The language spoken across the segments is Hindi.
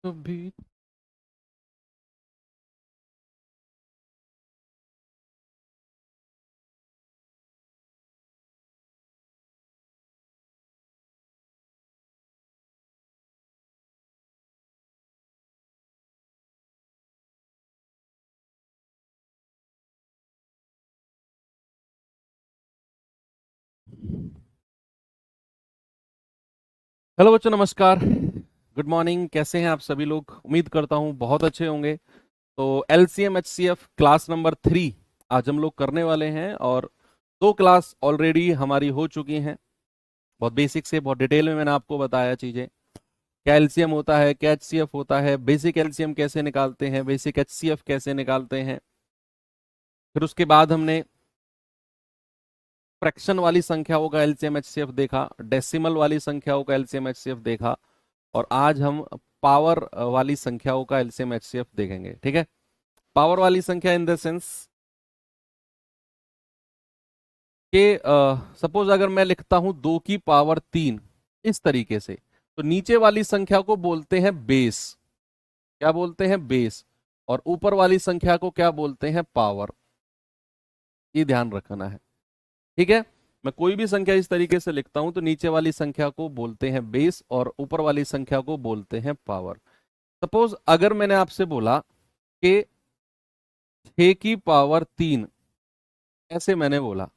कभी। हेलो बच्चों, नमस्कार। Good morning. कैसे हैं आप सभी लोग? उम्मीद करता हूं बहुत अच्छे होंगे। तो एलसीएम एचसीएफ क्लास नंबर 3 आज हम लोग करने वाले हैं, और दो क्लास ऑलरेडी हमारी हो चुकी हैं। बहुत बेसिक से बहुत डिटेल में मैंने आपको बताया चीजें। क्या एलसीएम होता है, क्या एचसीएफ होता है, बेसिक एलसीएम कैसे निकालते हैं, बेसिक एचसीएफ कैसे निकालते हैं। फिर उसके बाद हमने फ्रैक्शन वाली संख्याओं का एलसीएम एचसीएफ देखा, डेसिमल वाली संख्याओं का एलसीएम एचसीएफ देखा, और आज हम पावर वाली संख्याओं का एलसीएम एचसीएफ देखेंगे। ठीक है। पावर वाली संख्या इन द सेंस कि सपोज अगर मैं लिखता हूं 2 की पावर 3 इस तरीके से, तो नीचे वाली संख्या को बोलते हैं बेस। क्या बोलते हैं? बेस। और ऊपर वाली संख्या को क्या बोलते हैं? पावर। ये ध्यान रखना है। ठीक है। मैं कोई भी संख्या इस तरीके से लिखता हूं तो नीचे वाली संख्या को बोलते हैं बेस और ऊपर वाली संख्या को बोलते हैं पावर। सपोज अगर मैंने आपसे बोला कि 6 की पावर 3, ऐसे मैंने बोला,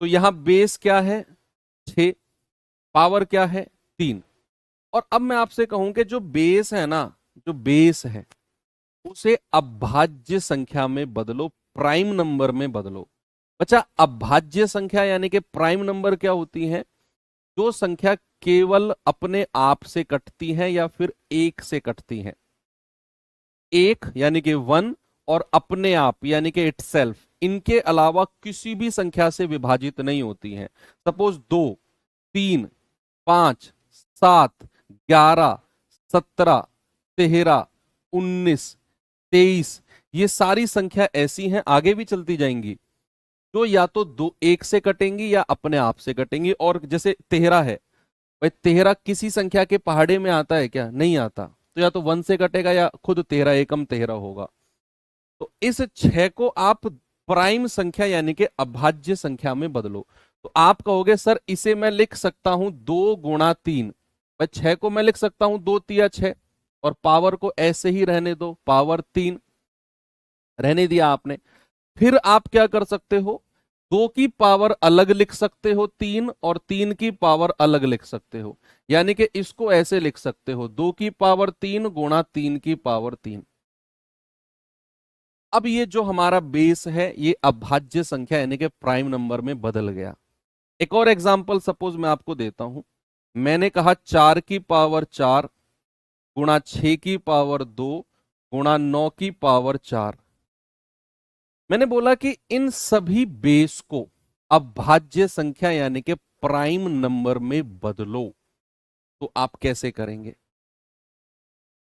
तो यहां बेस क्या है? 6। पावर क्या है? 3। और अब मैं आपसे कहूं कि जो बेस है ना, जो बेस है उसे अभाज्य संख्या में बदलो, प्राइम नंबर में बदलो। अच्छा, अभाज्य संख्या यानी कि प्राइम नंबर क्या होती है? जो संख्या केवल अपने आप से कटती है या फिर एक से कटती है। एक यानी कि 1, और अपने आप यानी कि इटसेल्फ, इनके अलावा किसी भी संख्या से विभाजित नहीं होती है। सपोज 2, 3, 5, 7, 11, 17, 13, 19, 23, ये सारी संख्या ऐसी हैं, आगे भी चलती जाएंगी, जो या तो दो एक से कटेंगी या अपने आप से कटेंगी। और जैसे 13 है, भाई 13 किसी संख्या के पहाड़े में आता है क्या? नहीं आता। तो या तो 1 से कटेगा या खुद 13 एकम 13 होगा। तो इस 6 को आप प्राइम संख्या यानी कि अभाज्य संख्या में बदलो। तो आप कहोगे सर इसे मैं लिख सकता हूं 2 गुणा 3। भाई 6 को मैं लिख सकता हूं 2 तिया 6, और पावर को ऐसे ही रहने दो, पावर 3 रहने दिया आपने। फिर आप क्या कर सकते हो? 2 की पावर अलग लिख सकते हो 3, और 3 की पावर अलग लिख सकते हो। यानी कि इसको ऐसे लिख सकते हो 2 की पावर 3 गुणा 3 की पावर 3। अब ये जो हमारा बेस है ये अभाज्य संख्या यानी कि प्राइम नंबर में बदल गया। एक और एग्जांपल सपोज मैं आपको देता हूं। मैंने कहा 4 की पावर 4 गुणा 6 की पावर 2 गुणा 9 की पावर 4। मैंने बोला कि इन सभी बेस को अभाज्य संख्या यानी कि प्राइम नंबर में बदलो। तो आप कैसे करेंगे?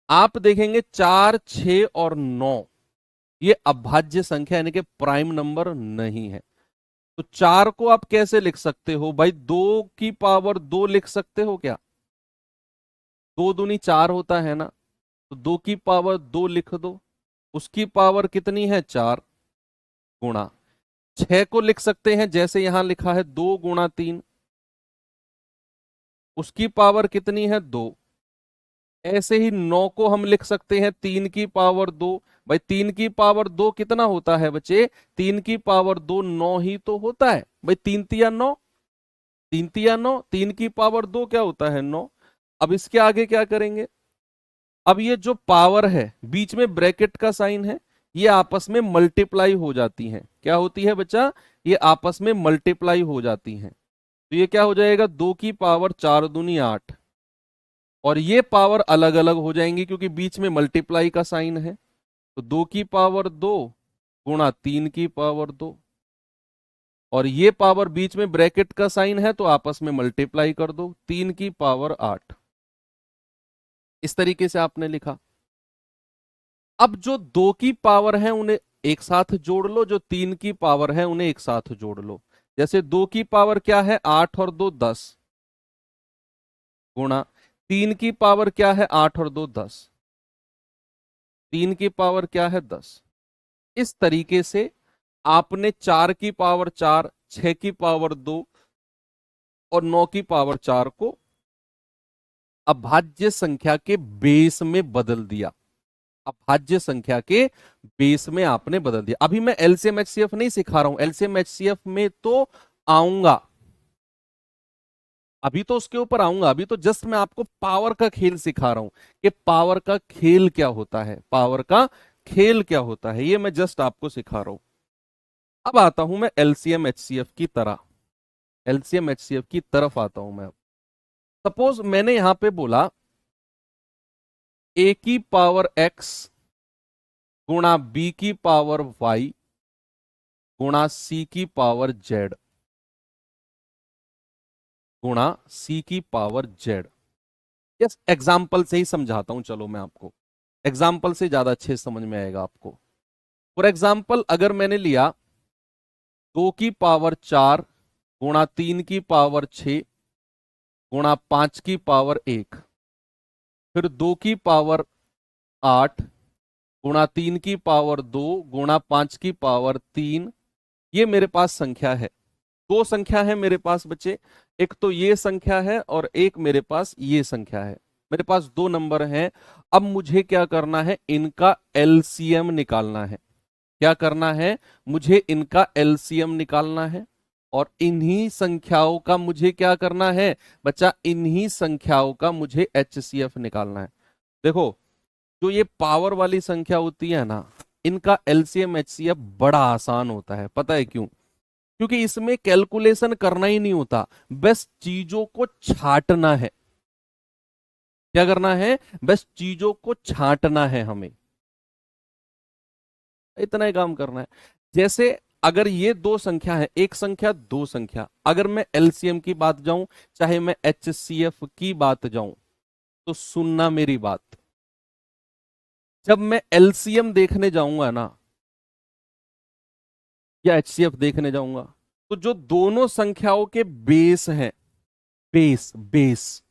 आप देखेंगे 4, 6 और 9 ये अभाज्य संख्या यानी कि प्राइम नंबर नहीं है। तो 4 को आप कैसे लिख सकते हो? भाई 2 की पावर 2 लिख सकते हो क्या? 2 दूनी 4 होता है ना। तो 2 की पावर 2 लिख दो। उसकी पावर कितनी है? 4। गुणा 6 को लिख सकते हैं जैसे यहां लिखा है 2 गुणा 3। उसकी पावर कितनी है? 2। ऐसे ही 9 को हम लिख सकते हैं 3 की पावर 2। भाई 3 की पावर 2 कितना होता है बच्चे? 3 की पावर 2 9 ही तो होता है। भाई 3 तिया 9, 3 तिया 9, 3 की पावर 2 क्या होता है? 9। अब इसके आगे क्या करेंगे? अब ये जो पावर है बीच में ब्रैकेट का साइन है, ये आपस में मल्टीप्लाई हो जाती हैं। क्या होती है बच्चा? ये आपस में मल्टीप्लाई हो जाती हैं। तो ये क्या हो जाएगा? 2 की पावर 4 दूनी 8। और ये पावर अलग अलग हो जाएंगी क्योंकि बीच में मल्टीप्लाई का साइन है। तो 2 की पावर 2 गुणा 3 की पावर 2, और ये पावर बीच में ब्रैकेट का साइन है तो आपस में मल्टीप्लाई कर दो, 3 की पावर 8। इस तरीके से आपने लिखा। अब जो 2 की पावर है उन्हें एक साथ जोड़ लो, जो 3 की पावर है उन्हें एक साथ जोड़ लो। जैसे 2 की पावर क्या है? 8 और 2 10। गुणा 3 की पावर क्या है? 8 और 2 10। 3 की पावर क्या है 10। इस तरीके से आपने 4 की पावर 4, 6 की पावर 2 और 9 की पावर 4 को अभाज्य संख्या के बेस में बदल दिया। अभाज्य संख्या के बेस में आपने बदल दिया। अभी मैं एलसीएम एचसीएफ नहीं सिखा रहा हूं, एलसीएम एचसीएफ में तो आऊंगा, अभी तो उसके ऊपर आऊंगा। अभी तो जस्ट मैं आपको पावर का खेल सिखा रहा हूं कि पावर का खेल क्या होता है, पावर का खेल क्या होता है, ये मैं जस्ट आपको सिखा रहा हूं। अब आता हूं मैं एलसीएम एचसीएफ की तरह, एलसीएम एचसीएफ की तरफ आता हूं मैं। सपोज मैंने यहां पे बोला ए की पावर एक्स गुणा बी की पावर वाई गुणा सी की पावर जेड गुणा सी की पावर जेड। यस, एग्जाम्पल से ही समझाता हूं, चलो मैं आपको एग्जाम्पल से ज्यादा अच्छे समझ में आएगा आपको। फॉर एग्जाम्पल अगर मैंने लिया 2 की पावर 4 गुणा 3 की पावर 6 गुणा 5 की पावर 1, फिर 2 की पावर 8 गुणा 3 की पावर 2 गुणा 5 की पावर 3, ये मेरे पास संख्या है। दो संख्या है मेरे पास बच्चे, एक तो ये संख्या है और एक मेरे पास ये संख्या है। मेरे पास दो नंबर हैं। अब मुझे क्या करना है, इनका एलसीएम निकालना है। क्या करना है, मुझे इनका एलसीएम निकालना है और इन्हीं संख्याओं का मुझे क्या करना है बच्चा, इन्हीं संख्याओं का मुझे एचसीएफ निकालना है। देखो जो ये पावर वाली संख्या होती है ना, इनका एलसीएम एचसीएफ बड़ा आसान होता है। पता है क्यों? क्योंकि इसमें कैलकुलेशन करना ही नहीं होता, बस चीजों को छांटना है। क्या करना है, बस चीजों को छांटना है, हमें इतना ही काम करना है। जैसे अगर ये दो संख्या है, एक संख्या दो संख्या, अगर मैं एलसीएम की बात जाऊं चाहे मैं एचसीएफ की बात जाऊं, तो सुनना मेरी बात, जब मैं एलसीएम देखने जाऊंगा ना या एचसीएफ देखने जाऊंगा, तो जो दोनों संख्याओं के बेस हैं, बेस बेस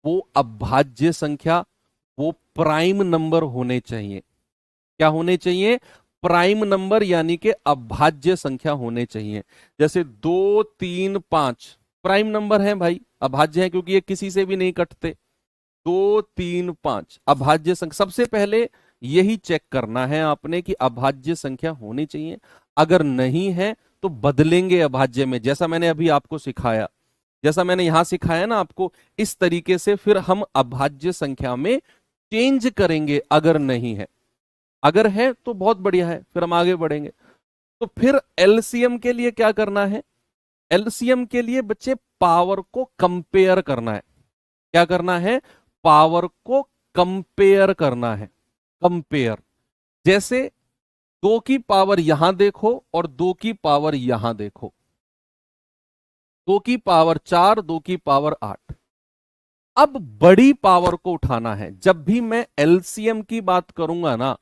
वो अभाज्य संख्या, वो प्राइम नंबर होने चाहिए। क्या होने चाहिए, प्राइम नंबर, यानी कि अभाज्य संख्या होने चाहिए। जैसे 2 3 5 प्राइम नंबर है भाई, अभाज्य है क्योंकि ये किसी से भी नहीं कटते। 2 3 5 अभाज्य संख्या, सबसे पहले यही चेक करना है आपने कि अभाज्य संख्या होनी चाहिए। अगर नहीं है तो बदलेंगे अभाज्य में, जैसा मैंने अभी आपको सिखाया, जैसा मैंने यहां सिखाया ना आपको, इस तरीके से फिर हम अभाज्य संख्या में चेंज करेंगे। अगर नहीं है, अगर है तो बहुत बढ़िया है, फिर हम आगे बढ़ेंगे। तो फिर एलसीएम के लिए क्या करना है, एलसीएम के लिए बच्चे पावर को कंपेयर करना है। क्या करना है, पावर को कंपेयर करना है, कंपेयर। जैसे 2 की पावर यहां देखो और 2 की पावर यहां देखो, 2 की पावर 4, 2 की पावर 8। अब बड़ी पावर को उठाना है। जब भी मैं एलसीएम की बात करूंगा ना,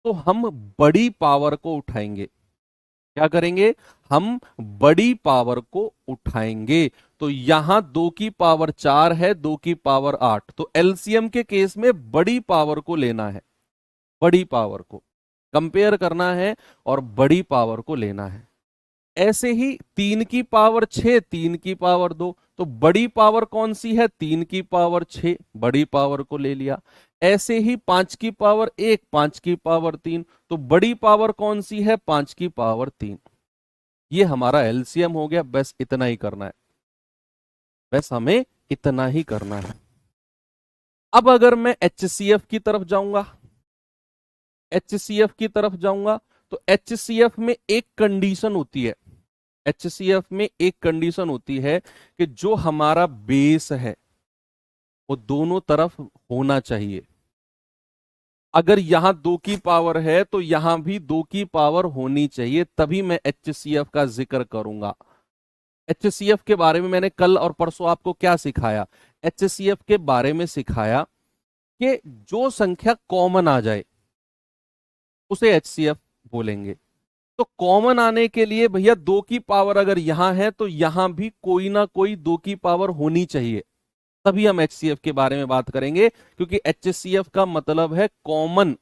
तो हम बड़ी पावर को उठाएंगे। क्या करेंगे, हम बड़ी पावर को उठाएंगे। तो यहां 2 की पावर 4 है, 2 की पावर 8, तो एलसीएम के केस में बड़ी पावर को लेना है, बड़ी पावर को कंपेयर करना है और बड़ी पावर को लेना है। ऐसे ही 3 की पावर 6, 3 की पावर 2, तो बड़ी पावर कौन सी है, 3 की पावर 6, बड़ी पावर को ले लिया। ऐसे ही 5 की पावर 1, 5 की पावर 3, तो बड़ी पावर कौन सी है, 5 की पावर 3। ये हमारा एलसीएम हो गया। बस इतना ही करना है, बस हमें इतना ही करना है। अब अगर मैं एचसीएफ की तरफ जाऊंगा, एचसीएफ की तरफ जाऊंगा, तो एचसीएफ में एक कंडीशन होती है, एचसीएफ में एक कंडीशन होती है कि जो हमारा बेस है वो दोनों तरफ होना चाहिए। अगर यहां 2 की पावर है तो यहां भी 2 की पावर होनी चाहिए, तभी मैं एचसीएफ का जिक्र करूंगा। एचसीएफ के बारे में मैंने कल और परसों आपको क्या सिखाया, एचसीएफ के बारे में सिखाया कि जो संख्या कॉमन आ जाए उसे एचसीएफ बोलेंगे। तो कॉमन आने के लिए भैया 2 की पावर अगर यहां है तो यहां भी कोई ना कोई 2 की पावर होनी चाहिए, तभी हम एचसीएफ के बारे में बात करेंगे। क्योंकि एचसीएफ का मतलब है कॉमन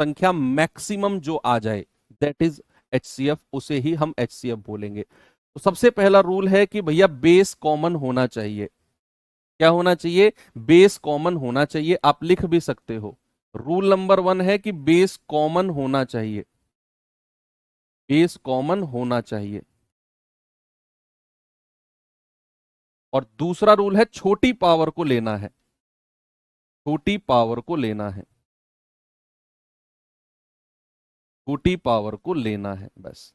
संख्या मैक्सिमम जो आ जाए दैट इज HCF, उसे ही हम HCF बोलेंगे। तो सबसे पहला रूल है कि भैया बेस कॉमन होना चाहिए। क्या होना चाहिए? बेस कॉमन होना चाहिए। आप लिख भी सकते हो, रूल नंबर 1 है कि बेस कॉमन होना चाहिए, बेस कॉमन होना चाहिए। और दूसरा रूल है छोटी पावर को लेना है, छोटी पावर को लेना है, छोटी पावर को लेना है। बस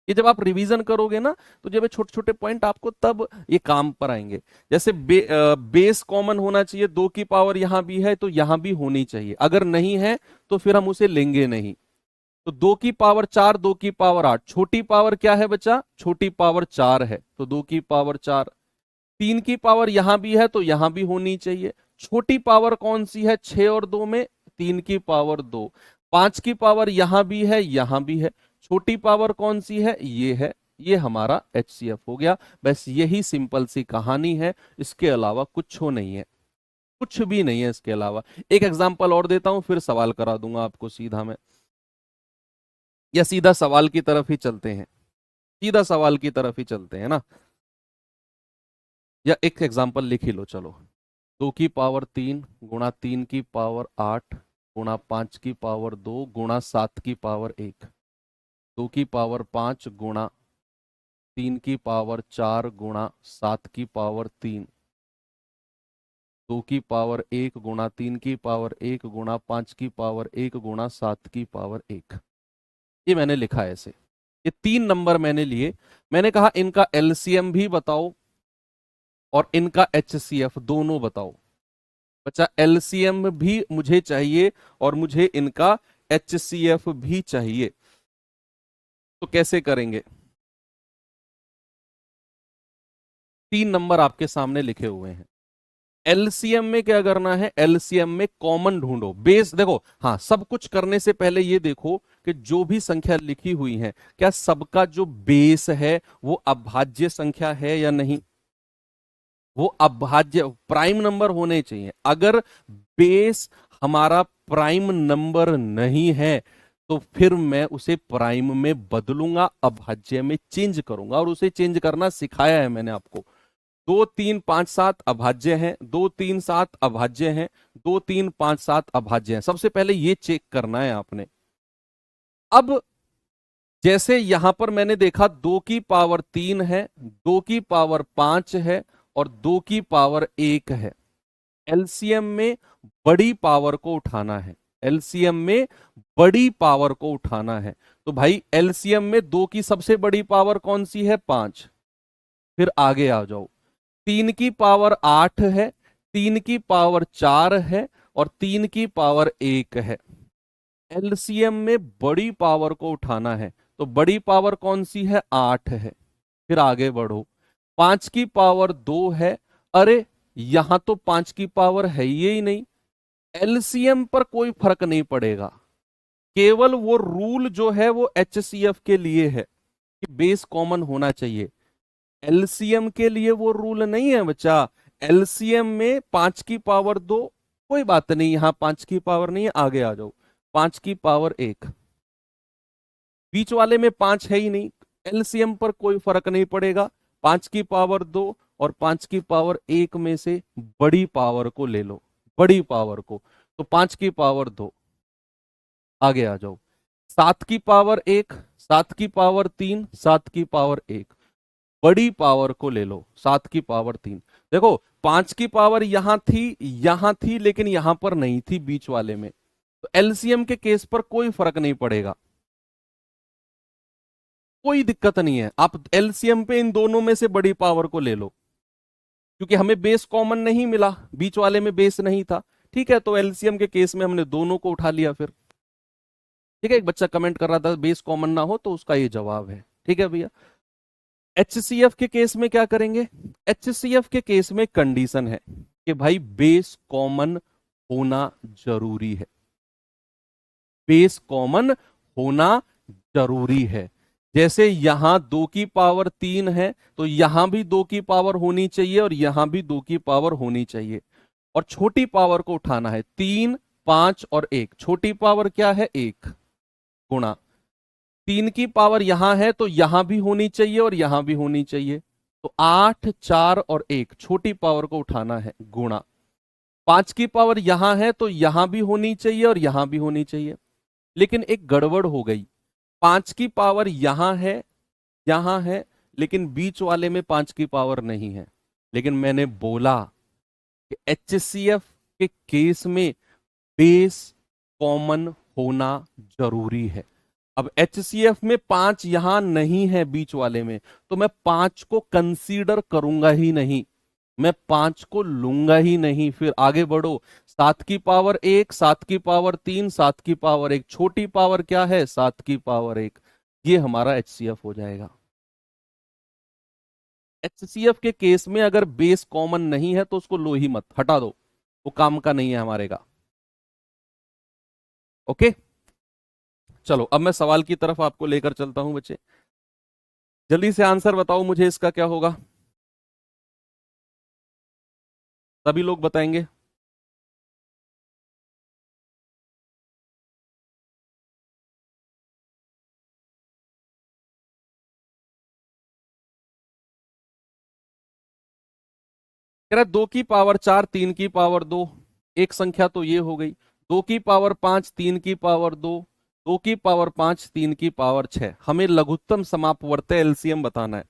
ये जब आप रिवीजन करोगे ना, तो जब ये छोटे छोटे पॉइंट आपको तब ये काम पर आएंगे। जैसे बेस कॉमन होना चाहिए, 2 की पावर यहां भी है तो यहां भी होनी चाहिए, अगर नहीं है तो फिर हम उसे लेंगे नहीं। तो 2 की पावर 4, 2 की पावर 8, छोटी पावर क्या है बच्चा? छोटी पावर 4 है, तो 2 की पावर 4। 3 की पावर यहां भी है तो यहां भी होनी चाहिए। छोटी पावर कौन सी है 6 और 2 में? 3 की पावर 2। 5 की पावर यहां भी है, यहां भी है, छोटी पावर कौन सी है? ये है, ये हमारा HCF हो गया। बस यही सिंपल सी कहानी है, इसके अलावा कुछ हो नहीं है, कुछ भी नहीं है इसके अलावा। एक एग्जांपल और देता हूं, फिर सवाल करा दूंगा आपको सीधा मैं, या सीधा सवाल की तरफ ही चलते हैं, सीधा सवाल की तरफ ही चलते हैं ना। या एक एग्जांपल लिख ही लो चलो। 2 की पावर 3 गुणा 3 की पावर 8 गुणा 5 की पावर 2 गुणा 7 की पावर 1। 2 की पावर 5 गुणा 3 की पावर 4 गुणा 7 की पावर 3। 2 की पावर 1 गुणा 3 की पावर 1 गुणा 5 की पावर 1 गुणा 7 की पावर 1। ये मैंने लिखा है ऐसे। ये 3 नंबर मैंने लिए, मैंने कहा इनका LCM भी बताओ और इनका HCF दोनों बताओ। बच्चा LCM भी मुझे चाहिए और मुझे इनका HCF भी चाहिए। तो कैसे करेंगे? 3 नंबर आपके सामने लिखे हुए हैं। LCM में क्या करना है? LCM में कॉमन ढूंढो। बेस देखो, हाँ, सब कुछ करने से पहले ये देखो कि जो भी संख्या लिखी हुई है क्या सबका जो बेस है वो अभाज्य संख्या है या नहीं। वो अभाज्य प्राइम नंबर होने चाहिए। अगर बेस हमारा प्राइम नंबर नहीं है तो फिर मैं उसे प्राइम में बदलूंगा, अभाज्य में चेंज करूंगा, और उसे चेंज करना सिखाया है मैंने आपको। 2 3 5 7 अभाज्य हैं, 2 3 7 अभाज्य हैं, 2 3 5 7 अभाज्य हैं। सबसे पहले ये चेक करना है आपने। अब जैसे यहां पर मैंने देखा 2 की पावर 3 है, 2 की पावर 5 है और 2 की पावर 1 है। LCM में बड़ी पावर को उठाना है, LCM में बड़ी पावर को उठाना है। तो भाई LCM में 2 की सबसे बड़ी पावर कौन सी है? 5। फिर आगे आ जाओ, 3 की पावर 8 है, 3 की पावर 4 है और 3 की पावर 1 है। LCM में बड़ी पावर को उठाना है, तो बड़ी पावर कौन सी है? 8 है। फिर आगे बढ़ो, 5 की पावर 2 है, अरे यहां तो 5 की पावर है ही नहीं। LCM पर कोई फर्क नहीं पड़ेगा, केवल वो रूल जो है वो HCF के लिए है कि बेस कॉमन होना चाहिए। LCM के लिए वो रूल नहीं है बच्चा। LCM में 5 की पावर 2, कोई बात नहीं, यहां 5 की पावर नहीं है, आगे आ जाओ, 5 की पावर 1, बीच वाले में 5 है ही नहीं, LCM पर कोई फर्क नहीं पड़ेगा। 5 की पावर 2 और 5 की पावर 1 में से बड़ी पावर को ले लो, बड़ी पावर को, तो 5 की पावर 2। आगे आ जाओ, 7 की पावर 1, 7 की पावर 3, 7 की पावर 1, बड़ी पावर को ले लो, 7 की पावर 3। देखो 5 की पावर यहां थी लेकिन यहां पर नहीं थी बीच वाले में, तो LCM के केस पर कोई फर्क नहीं पड़ेगा, कोई दिक्कत नहीं है। आप LCM पे इन दोनों में से बड़ी पावर को ले लो, क्योंकि हमें बेस कॉमन नहीं मिला, बीच वाले में बेस नहीं था। ठीक है, तो LCM के केस में हमने दोनों को उठा लिया फिर। ठीक है, एक बच्चा कमेंट कर रहा था बेस कॉमन ना हो, तो उसका ये जवाब है। ठीक है भैया, HCF के केस में क्या करेंगे? HCF के केस में कंडीशन है कि भाई बेस कॉमन होना जरूरी है, बेस कॉमन होना जरूरी है। जैसे यहां 2 की पावर 3 है तो यहां भी 2 की पावर होनी चाहिए और यहां भी 2 की पावर होनी चाहिए। और छोटी पावर को उठाना है, 3 5 और 1, छोटी पावर क्या है 1, गुणा 3 की पावर यहां है तो यहां भी होनी चाहिए और यहां भी होनी चाहिए, तो 8, 4 और 1, छोटी पावर को उठाना है, गुणा 5 की पावर यहां है तो यहां भी होनी चाहिए और यहां भी होनी चाहिए, लेकिन एक गड़बड़ हो गई, 5 की पावर यहां है, लेकिन बीच वाले में 5 की पावर नहीं है। लेकिन मैंने बोला कि HCF के केस में बेस कॉमन होना जरूरी है। अब HCF में 5 यहां नहीं है बीच वाले में, तो मैं 5 को कंसीडर करूंगा ही नहीं, मैं 5 को लूंगा ही नहीं। फिर आगे बढ़ो, 7 की पावर 1, 7 की पावर 3, 7 की पावर 1, छोटी पावर क्या है 7 की पावर 1, ये हमारा HCF हो जाएगा। HCF के केस में अगर बेस कॉमन नहीं है तो उसको लो ही मत, हटा दो, वो काम का नहीं है हमारे का। ओके, चलो अब मैं सवाल की तरफ आपको लेकर चलता हूं बच्चे, जल्दी से आंसर बताओ मुझे, इसका क्या होगा, सभी लोग बताएंगे। कह रहा 2 की पावर 4, 3 की पावर 2, एक संख्या तो ये हो गई, 2 की पावर 5, 3 की पावर 2, 2 की पावर 5, 3 की पावर 6, हमें लघुत्तम समापवर्त्य एलसीएम बताना है।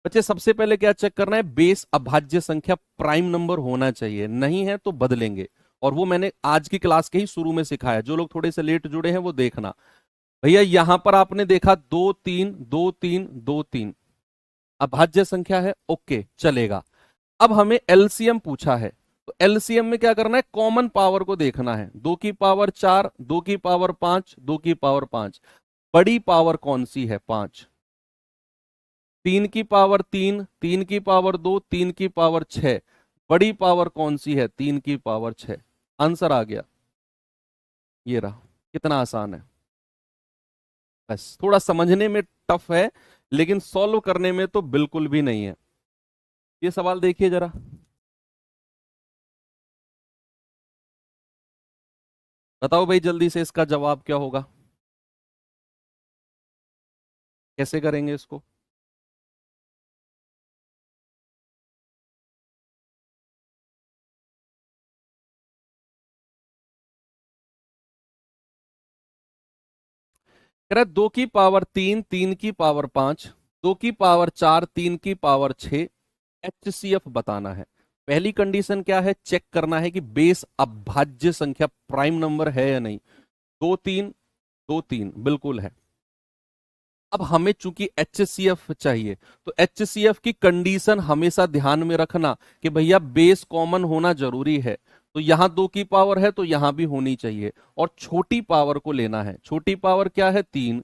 बच्चे सबसे पहले क्या चेक करना है, बेस अभाज्य संख्या प्राइम नंबर होना चाहिए, नहीं है तो बदलेंगे, और वो मैंने आज की क्लास के ही शुरू में सिखाया, जो लोग थोड़े से लेट जुड़े हैं वो देखना। भैया यहां पर आपने देखा 2 3 2 3 2 3 अभाज्य संख्या है, ओके चलेगा। अब हमें एलसीएम पूछा है, तो एलसीएम में क्या करना है, कॉमन पावर को देखना है, 2 की पावर 4, 2 की पावर 5, 2 की पावर 5, बड़ी पावर कौन सी है 5, 3 की पावर 3, 3 की पावर 2, 3 की पावर 6, बड़ी पावर कौन सी है 3 की पावर 6, आंसर आ गया, ये रहा, कितना आसान है। बस थोड़ा समझने में टफ है, लेकिन सॉल्व करने में तो बिल्कुल भी नहीं है। ये सवाल देखिए जरा, बताओ भाई जल्दी से इसका जवाब क्या होगा, कैसे करेंगे इसको। कह रहा है 2 की पावर 3, 3 की पावर 5, 2 की पावर 4, 3 की पावर 6, HCF बताना है। पहली कंडीशन क्या है, चेक करना है कि बेस अभाज्य संख्या प्राइम नंबर है या नहीं, 2 3 2 3 बिल्कुल है। अब हमें चूंकि HCF चाहिए, तो HCF की कंडीशन हमेशा ध्यान में रखना कि भैया बेस कॉमन होना जरूरी है, तो यहां 2 की पावर है तो यहां भी होनी चाहिए, और छोटी पावर को लेना है, छोटी पावर क्या है 3,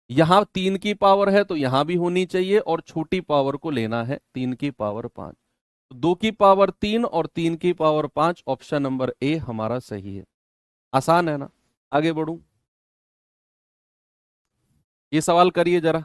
यहां 3 की पावर है तो यहां भी होनी चाहिए, और छोटी पावर को लेना है 3 की पावर 5, तो 2 की पावर 3 और 3 की पावर 5, ऑप्शन नंबर ए हमारा सही है। आसान है ना, आगे बढ़ूं, ये सवाल करिए जरा।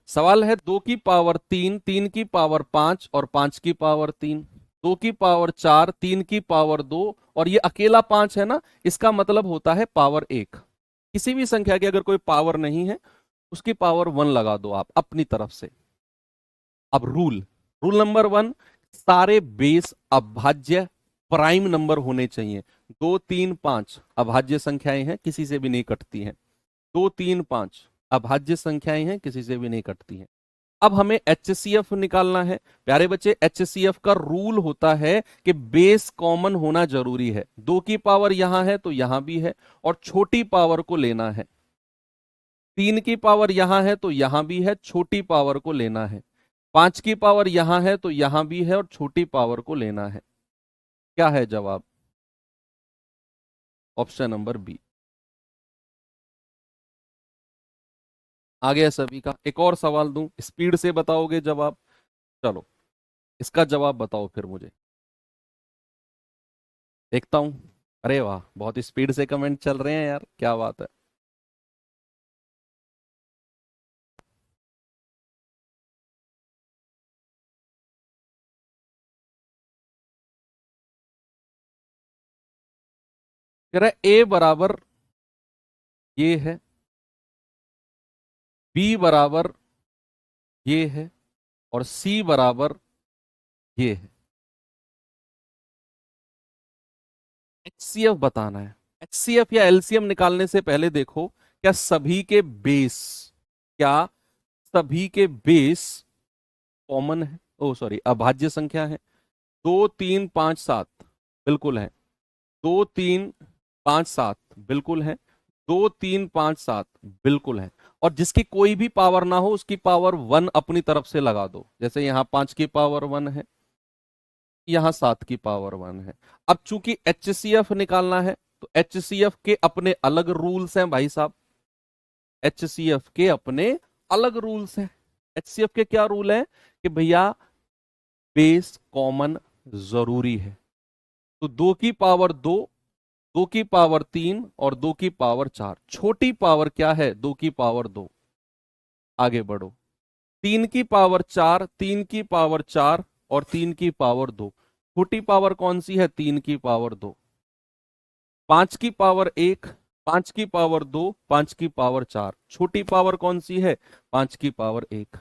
सवाल है 2 की पावर 3, 3 की पावर 5 और 5 की पावर 3, 2 की पावर 4, 3 की पावर 2, और ये अकेला 5 है ना, इसका मतलब होता है पावर 1। किसी भी संख्या की अगर कोई पावर नहीं है, उसकी पावर 1 लगा दो आप अपनी तरफ से। अब रूल, रूल नंबर 1, सारे बेस अभाज्य प्राइम नंबर होने चाहिए। 2 3 5 अभाज्य संख्याएं हैं, किसी से भी नहीं कटती हैं, 2 3 5 अभाज्य संख्याएं हैं, किसी से भी नहीं कटती हैं। अब हमें HCF निकालना है। प्यारे बच्चे, HCF का रूल होता है कि बेस कॉमन होना जरूरी है, 2 की पावर यहां है तो यहां भी है, और छोटी पावर को लेना है, 3 की पावर यहां है तो यहां भी है, छोटी पावर को लेना है, 5 की पावर यहां है तो यहां भी है और छोटी पावर को लेना है। क्या है जवाब, ऑप्शन नंबर बी। आ गया सभी का, एक और सवाल दूं, स्पीड से बताओगे जवाब, चलो इसका जवाब बताओ फिर मुझे, देखता हूं। अरे वाह, बहुत स्पीड से कमेंट चल रहे हैं यार, क्या बात है। कह रहा है ए बराबर ये है, बी बराबर ये है, और सी बराबर ये है। एचसीएफ बताना है। एचसीएफ या एलसीएम निकालने से पहले देखो, क्या सभी के बेस, क्या सभी के बेस कॉमन है, ओ सॉरी अभाज्य संख्या है? 2 3 5 7 बिल्कुल है, 2 3 5 7 बिल्कुल है, 2 3 5 7 बिल्कुल है। और जिसकी कोई भी पावर ना हो उसकी पावर 1 अपनी तरफ से लगा दो, जैसे यहां 5 की पावर 1 है, यहां 7 की पावर 1 है। अब चूंकि एचसीएफ निकालना है तो एचसीएफ के अपने अलग रूल्स हैं भाई साहब, एचसीएफ के अपने अलग रूल्स हैं। एचसीएफ के क्या रूल है कि भैया बेस कॉमन जरूरी है। तो 2 की पावर 2, 2 की पावर 3 और 2 की पावर 4, छोटी पावर क्या है 2 की पावर 2। आगे बढ़ो, 3 की पावर 4, 3 की पावर 4 और 3 की पावर 2, छोटी पावर कौन सी है 3 की पावर 2। 5 की पावर 1, 5 की पावर 2, 5 की पावर 4, छोटी पावर कौन सी है 5 की पावर 1।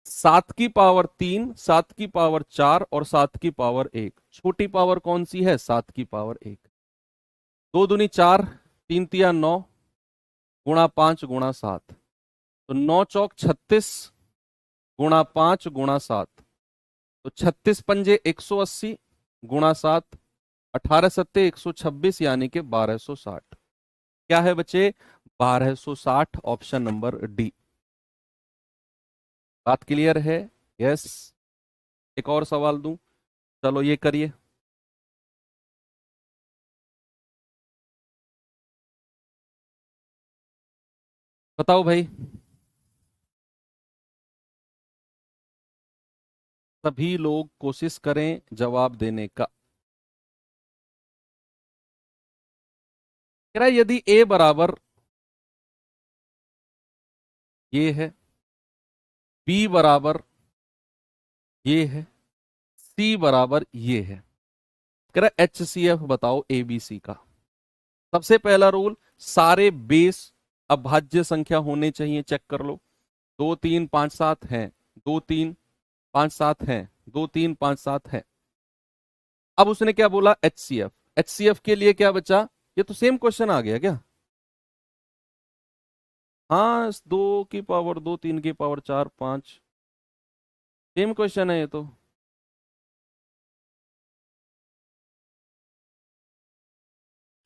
7 की पावर 3, 7 की पावर 4 और 7 की पावर 1, छोटी पावर कौन सी है 7 की पावर 1। 2 दूनी 4, 3 तिया 9, गुणा 5 गुणा 7, तो 9 चौक 36, गुणा 5 गुणा 7, तो 36 पंजे 180, गुणा 7, 18 सत्ते 126, यानी कि 1260। क्या है बच्चे 1260, ऑप्शन नंबर डी। बात क्लियर है? यस। एक और सवाल दूं, चलो ये करिए। बताओ भाई, सभी लोग कोशिश करें जवाब देने का। कह रहा है यदि ए बराबर ये है, बी बराबर ये है, सी बराबर ये है, कह रहा एच सी एफ बताओ एबीसी का। सबसे पहला रूल, सारे बेस अभाज्य संख्या होने चाहिए, चेक कर लो। 2 3 5 7 हैं, 2 3 5 7 हैं, 2 3 5 7 है। अब उसने क्या बोला एचसीएफ, एचसीएफ के लिए क्या बचा, ये तो सेम क्वेश्चन आ गया क्या? हाँ 2 की पावर 2, 3 की पावर 4 5, सेम क्वेश्चन है ये तो।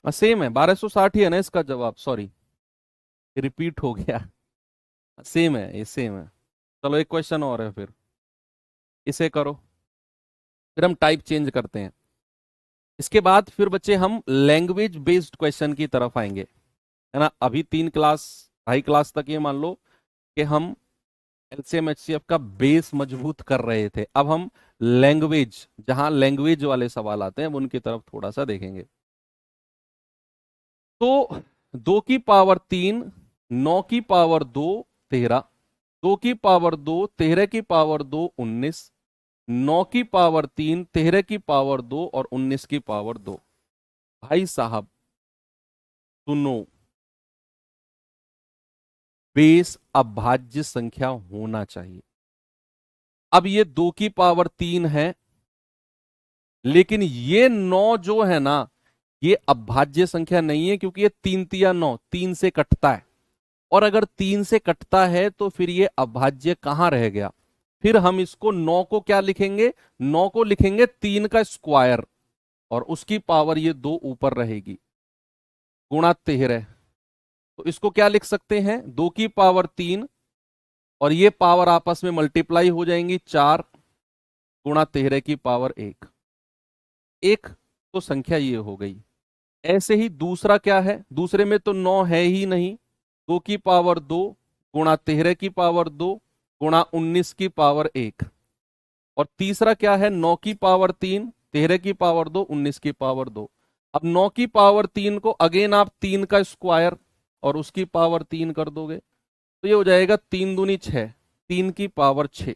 सेम है, 1260 ही है ना इसका जवाब, सॉरी रिपीट हो गया। सेम है, ये सेम है। चलो एक क्वेश्चन और है फिर, इसे करो, फिर हम टाइप चेंज करते हैं। इसके बाद फिर बच्चे हम लैंग्वेज बेस्ड क्वेश्चन की तरफ आएंगे, है ना। अभी 3 क्लास, ढाई क्लास तक ये मान लो कि हम एलसीएम एचसीएफ का बेस मजबूत कर रहे थे। अब हम लैंग्वेज, जहां लैंग्वेज वाले सवाल आते हैं उनकी तरफ थोड़ा सा देखेंगे। तो 2 की पावर 3, 9 की पावर 2 13, 2 की पावर 2, 13 की पावर 2 19, 9 की पावर 3, 13 की पावर 2 और 19 की पावर 2। भाई साहब सुनो, बेस अभाज्य संख्या होना चाहिए। अब ये 2 की पावर 3 है, लेकिन ये 9 जो है ना, ये अभाज्य संख्या नहीं है, क्योंकि ये 3 तिया 9, 3 से कटता है। और अगर 3 से कटता है तो फिर ये अभाज्य कहां रह गया? फिर हम इसको 9 को क्या लिखेंगे, 9 को लिखेंगे 3 का स्क्वायर, और उसकी पावर ये 2 ऊपर रहेगी, गुणा 13। तो इसको क्या लिख सकते हैं, 2 की पावर 3 और ये पावर आपस में मल्टीप्लाई हो जाएंगी, 4 गुणा 13 की पावर 1। एक तो संख्या ये हो गई। ऐसे ही दूसरा क्या है, दूसरे में तो 9 है ही नहीं, 2 की पावर 2 गुणा 13 की पावर 2 गुणा 19 की पावर 1। और तीसरा क्या है, 9 की पावर 3, 13 की पावर 2, 19 की पावर 2। अब 9 की पावर 3 को अगेन आप 3 का स्क्वायर और उसकी पावर 3 कर दोगे, तो ये हो जाएगा 3 दूनी 6, 3 की पावर 6।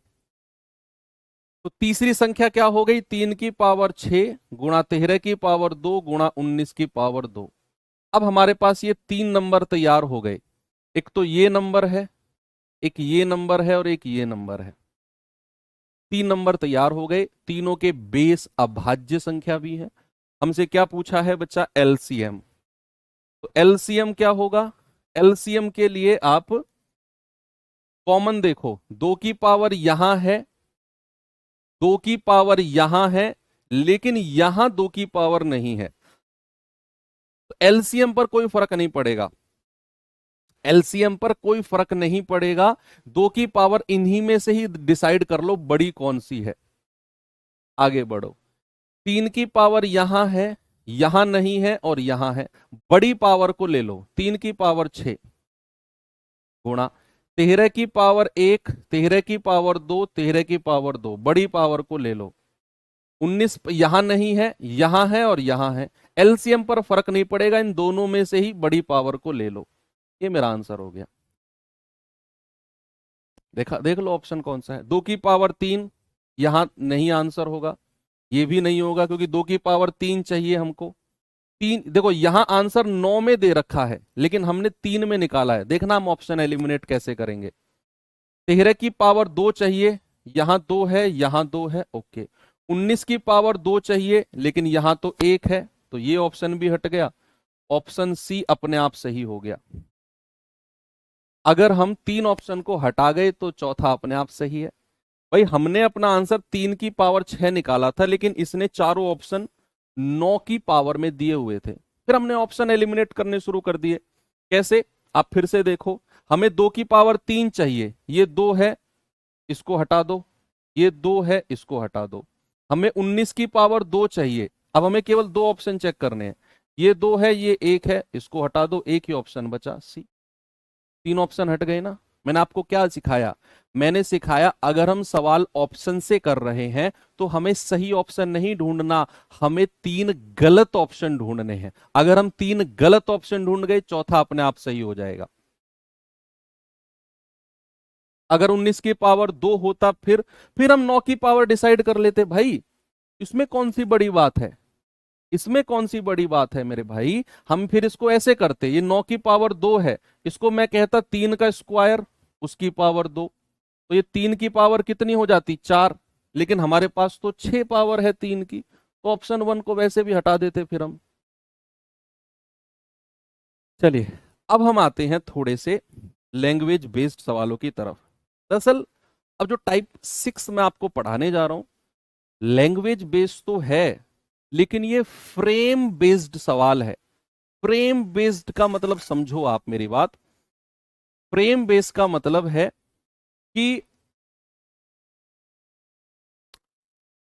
तो तीसरी संख्या क्या हो गई, 3 की पावर 6 गुणा 13 की पावर 2 गुणा 19 की पावर 2। अब हमारे पास ये 3 नंबर तैयार हो गए। एक तो ये नंबर है, एक ये नंबर है और एक ये नंबर है। 3 नंबर तैयार हो गए, तीनों के बेस अभाज्य संख्या भी है। हमसे क्या पूछा है बच्चा, एलसीएम। तो एलसीएम क्या होगा, एलसीएम के लिए आप कॉमन देखो, 2 की पावर यहां है, 2 की पावर यहां है, लेकिन यहां 2 की पावर नहीं है, तो एलसीएम पर कोई फर्क नहीं पड़ेगा। एलसीएम पर कोई फर्क नहीं पड़ेगा, 2 की पावर इन्हीं में से ही डिसाइड कर लो बड़ी कौन सी है। आगे बढ़ो, 3 की पावर यहां है, यहां नहीं है और यहां है, बड़ी पावर को ले लो, 3 की पावर 6 गुणा 13 की पावर 1, 13 की पावर 2, 13 की पावर 2, बड़ी पावर को ले लो। 19 यहां नहीं है, यहां है और यहां है, एलसीएम पर फर्क नहीं पड़ेगा, इन दोनों में से ही बड़ी पावर को ले लो। ये मेरा आंसर हो गया। देखा, देख लो ऑप्शन कौन सा है। 2 की पावर 3 यहां नहीं आंसर होगा, ये भी नहीं होगा क्योंकि 2 की पावर 3 चाहिए हमको। 3 देखो, यहां आंसर 9 में दे रखा है लेकिन हमने 3 में निकाला है, देखना हम ऑप्शन एलिमिनेट कैसे करेंगे। 13 की पावर 2 चाहिए, यहां 2 है, यहां 2 है, ओके। 19 की पावर 2 चाहिए लेकिन यहां तो 1 है, तो ये ऑप्शन भी हट गया। ऑप्शन सी अपने आप सही हो गया। अगर हम 3 ऑप्शन को हटा गए तो चौथा अपने आप सही है। भाई हमने अपना आंसर 3 की पावर 6 निकाला था लेकिन इसने चारों ऑप्शन 9 की पावर में दिए हुए थे, फिर हमने ऑप्शन एलिमिनेट करने शुरू कर दिए। कैसे, आप फिर से देखो, हमें 2 की पावर 3 चाहिए, ये 2 है, इसको हटा दो, ये 2 है, इसको हटा दो। हमें 19 की पावर 2 चाहिए, अब हमें केवल 2 ऑप्शन चेक करने हैं, ये 2 है, ये 1 है, इसको हटा दो, एक ही ऑप्शन बचा सी। 3 ऑप्शन हट गए ना। मैंने आपको क्या सिखाया, मैंने सिखाया अगर हम सवाल ऑप्शन से कर रहे हैं तो हमें सही ऑप्शन नहीं ढूंढना, हमें 3 गलत ऑप्शन ढूंढने हैं। अगर हम 3 गलत ऑप्शन ढूंढ गए, चौथा अपने आप सही हो जाएगा। अगर 19 की पावर 2 होता, फिर हम 9 की पावर डिसाइड कर लेते भाई। इसमें कौन सी बड़ी बात है, इसमें कौन सी बड़ी बात है मेरे भाई। हम फिर इसको ऐसे करते, ये 9 की पावर 2 है, इसको मैं कहता 3 का स्क्वायर, उसकी पावर 2, तो ये 3 की पावर कितनी हो जाती, 4। लेकिन हमारे पास तो 6 पावर है 3 की, तो ऑप्शन 1 को वैसे भी हटा देते फिर हम। चलिए, अब हम आते हैं थोड़े से लैंग्वेज बेस्ड सवालों की तरफ। दरअसल अब जो टाइप 6 मैं आपको पढ़ाने जा रहा हूं, लैंग्वेज बेस्ड तो है लेकिन ये फ्रेम बेस्ड सवाल है। फ्रेम बेस्ड का मतलब समझो आप मेरी बात, फ्रेम बेस्ड का मतलब है कि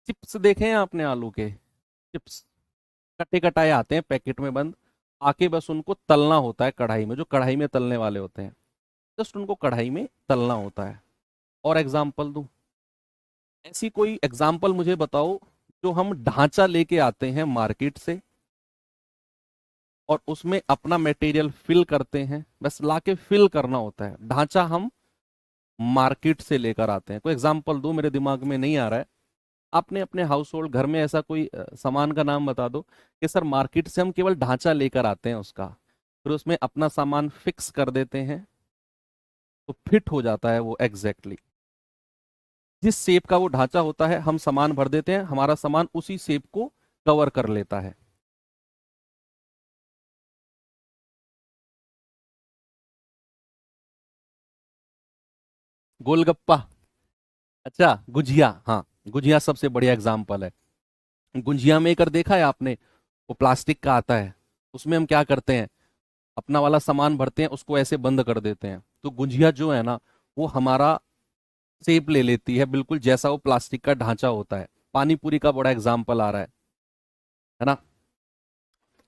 चिप्स देखे हैं आपने, आलू के चिप्स कटे कटाए आते हैं पैकेट में बंद, आके बस उनको तलना होता है कढ़ाई में, जो कढ़ाई में तलने वाले होते हैं, जस्ट उनको कढ़ाई में तलना होता है। और एग्जाम्पल दूं, ऐसी कोई एग्जाम्पल मुझे बताओ जो हम ढांचा लेके आते हैं मार्केट से और उसमें अपना मटेरियल फिल करते हैं, बस लाके फिल करना होता है। ढांचा हम मार्केट से लेकर आते हैं। कोई एग्जाम्पल दो, मेरे दिमाग में नहीं आ रहा है। आपने अपने हाउस होल्ड घर में ऐसा कोई सामान का नाम बता दो कि सर मार्केट से हम केवल ढांचा लेकर आते हैं उसका, फिर उसमें अपना सामान फिक्स कर देते हैं तो फिट हो जाता है वो एग्जैक्टली exactly। जिस शेप का वो ढांचा होता है हम सामान भर देते हैं, हमारा सामान उसी शेप को कवर कर लेता है। गोलगप्पा, अच्छा गुजिया, हाँ गुजिया सबसे बढ़िया एग्जाम्पल है। गुजिया मेकर देखा है आपने, वो प्लास्टिक का आता है, उसमें हम क्या करते हैं, अपना वाला सामान भरते हैं, उसको ऐसे बंद कर देते हैं, तो गुजिया जो है ना वो हमारा शेप ले लेती है बिल्कुल जैसा वो प्लास्टिक का ढांचा होता है। पानी पूरी का बड़ा एग्जाम्पल आ रहा है ना।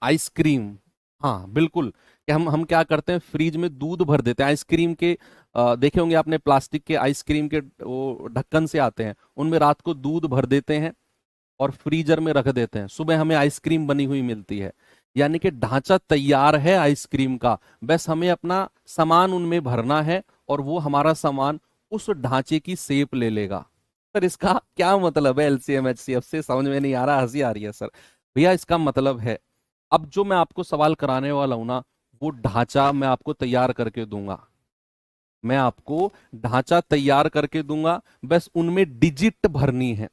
आइसक्रीम, हाँ बिल्कुल, कि हम क्या करते हैं, फ्रिज में दूध भर देते हैं आइसक्रीम के। देखे होंगे आपने प्लास्टिक के आइसक्रीम के वो ढक्कन से आते हैं, उनमें रात को दूध भर देते हैं और फ्रीजर में रख देते हैं, सुबह हमें आइसक्रीम बनी हुई मिलती है। यानी कि ढांचा तैयार है आइसक्रीम का, बस हमें अपना सामान उनमें भरना है और वो हमारा सामान उस ढांचे की शेप ले लेगा। सर इसका क्या मतलब है एलसीएम एचसीएफ से? समझ में नहीं आ रहा, हंसी आ रही है सर। भैया इसका मतलब है, अब जो मैं आपको सवाल कराने वाला हूं ना, वो ढांचा मैं आपको तैयार करके दूंगा। मैं आपको ढांचा तैयार करके दूंगा, बस उनमें डिजिट भरनी है।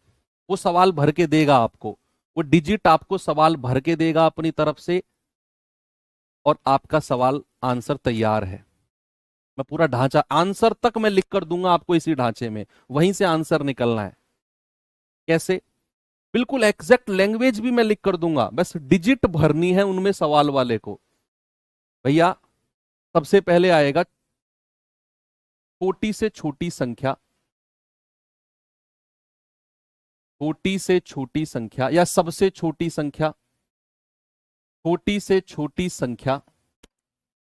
वो सवाल भर के देगा आपको, वो डिजिट आपको सवाल भर के देगा अपनी तरफ से, और आपका सवाल आंसर तैयार है। मैं पूरा ढांचा आंसर तक मैं लिख कर दूंगा आपको इसी ढांचे में, वहीं से आंसर निकलना है। कैसे? बिल्कुल एग्जैक्ट लैंग्वेज भी मैं लिख कर दूंगा, बस डिजिट भरनी है उनमें सवाल वाले को। भैया सबसे पहले आएगा छोटी से छोटी संख्या, छोटी से छोटी संख्या या सबसे छोटी संख्या, छोटी से छोटी संख्या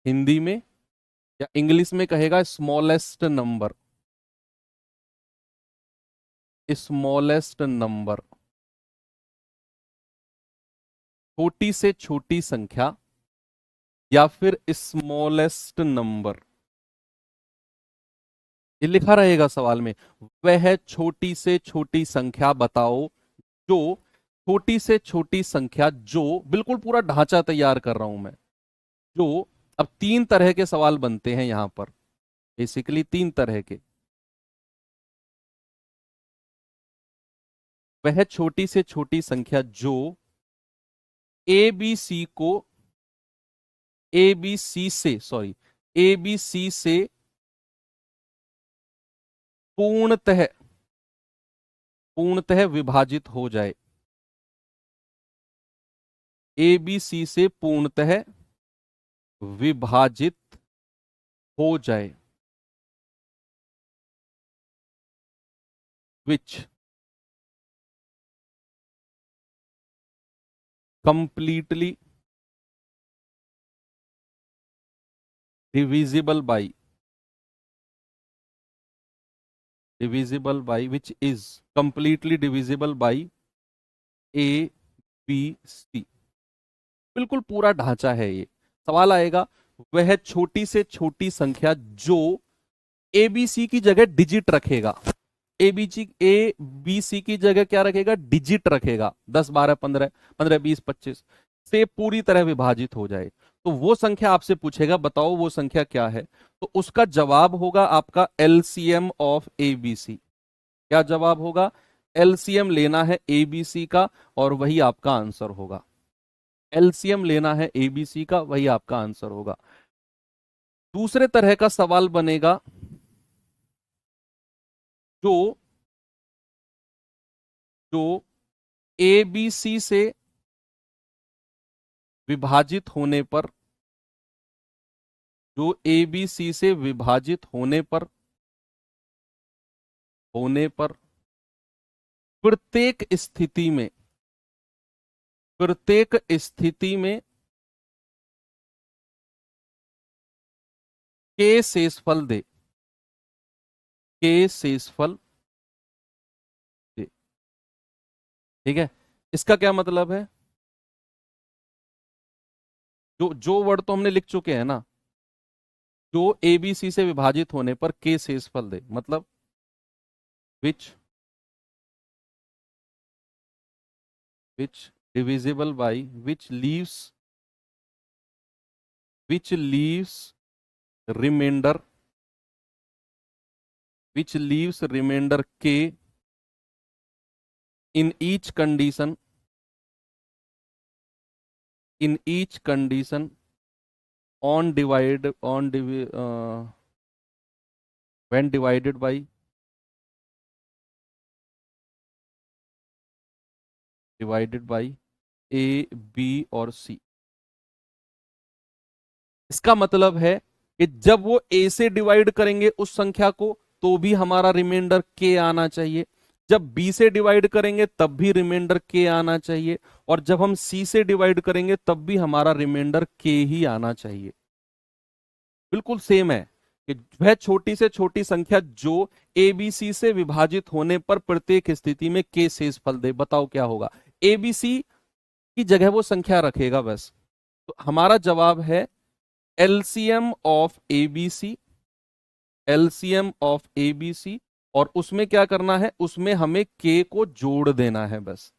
हिंदी में या इंग्लिश में कहेगा स्मॉलेस्ट नंबर, स्मॉलेस्ट नंबर। छोटी से छोटी संख्या या फिर स्मॉलेस्ट नंबर, ये लिखा रहेगा सवाल में। वह छोटी से छोटी संख्या बताओ जो, छोटी से छोटी संख्या जो, बिल्कुल पूरा ढांचा तैयार कर रहा हूं मैं, जो, अब तीन तरह के सवाल बनते हैं यहां पर, बेसिकली तीन तरह के। वह छोटी से छोटी संख्या जो ए बी सी को, ए बी सी से, सॉरी, ए बी सी से पूर्णतः, पूर्णतः विभाजित हो जाए, ए बी सी से पूर्णतः विभाजित हो जाए, which completely divisible by, divisible by, which is completely divisible by A B C. बिल्कुल पूरा ढांचा है ये। सवाल आएगा वह छोटी से छोटी संख्या जो ए बी सी की जगह डिजिट रखेगा, ए बी सी की जगह क्या रखेगा? डिजिट रखेगा, 10 12 15 15 20 25 से पूरी तरह विभाजित हो जाए, तो वो संख्या आपसे पूछेगा बताओ वो संख्या क्या है। तो उसका जवाब होगा आपका LCM of A B C. क्या जवाब होगा? एलसीएम लेना है ए बी सी का और वही आपका आंसर होगा। एलसीएम लेना है एबीसी का, वही आपका आंसर होगा। दूसरे तरह का सवाल बनेगा जो, जो ए बी सी से विभाजित होने पर, जो ए बी सी से विभाजित होने पर, होने पर प्रत्येक स्थिति में, प्रत्येक स्थिति में के शेषफल दे, के शेषफल दे। ठीक है, इसका क्या मतलब है? जो जो वर्ड तो हमने लिख चुके हैं ना, जो ए बी सी से विभाजित होने पर के शेषफल दे, मतलब विच, which divisible by, which leaves remainder, which leaves remainder k in each condition, in each condition on divide, on when divided by, divided by a b और c। इसका मतलब है कि जब वो a से डिवाइड करेंगे उस संख्या को तो भी हमारा रिमाइंडर k आना चाहिए, जब b से डिवाइड करेंगे तब भी रिमाइंडर k आना चाहिए, और जब हम c से डिवाइड करेंगे तब भी हमारा रिमाइंडर k ही आना चाहिए। बिल्कुल सेम है कि वह छोटी से छोटी संख्या जो ए बी सी से विभाजित होने पर प्रत्येक स्थिति में k शेषफल दे, बताओ क्या होगा? ए बी सी की जगह वो संख्या रखेगा बस। तो हमारा जवाब है LCM of ABC, LCM of ABC, और उसमें क्या करना है, उसमें हमें k को जोड़ देना है बस।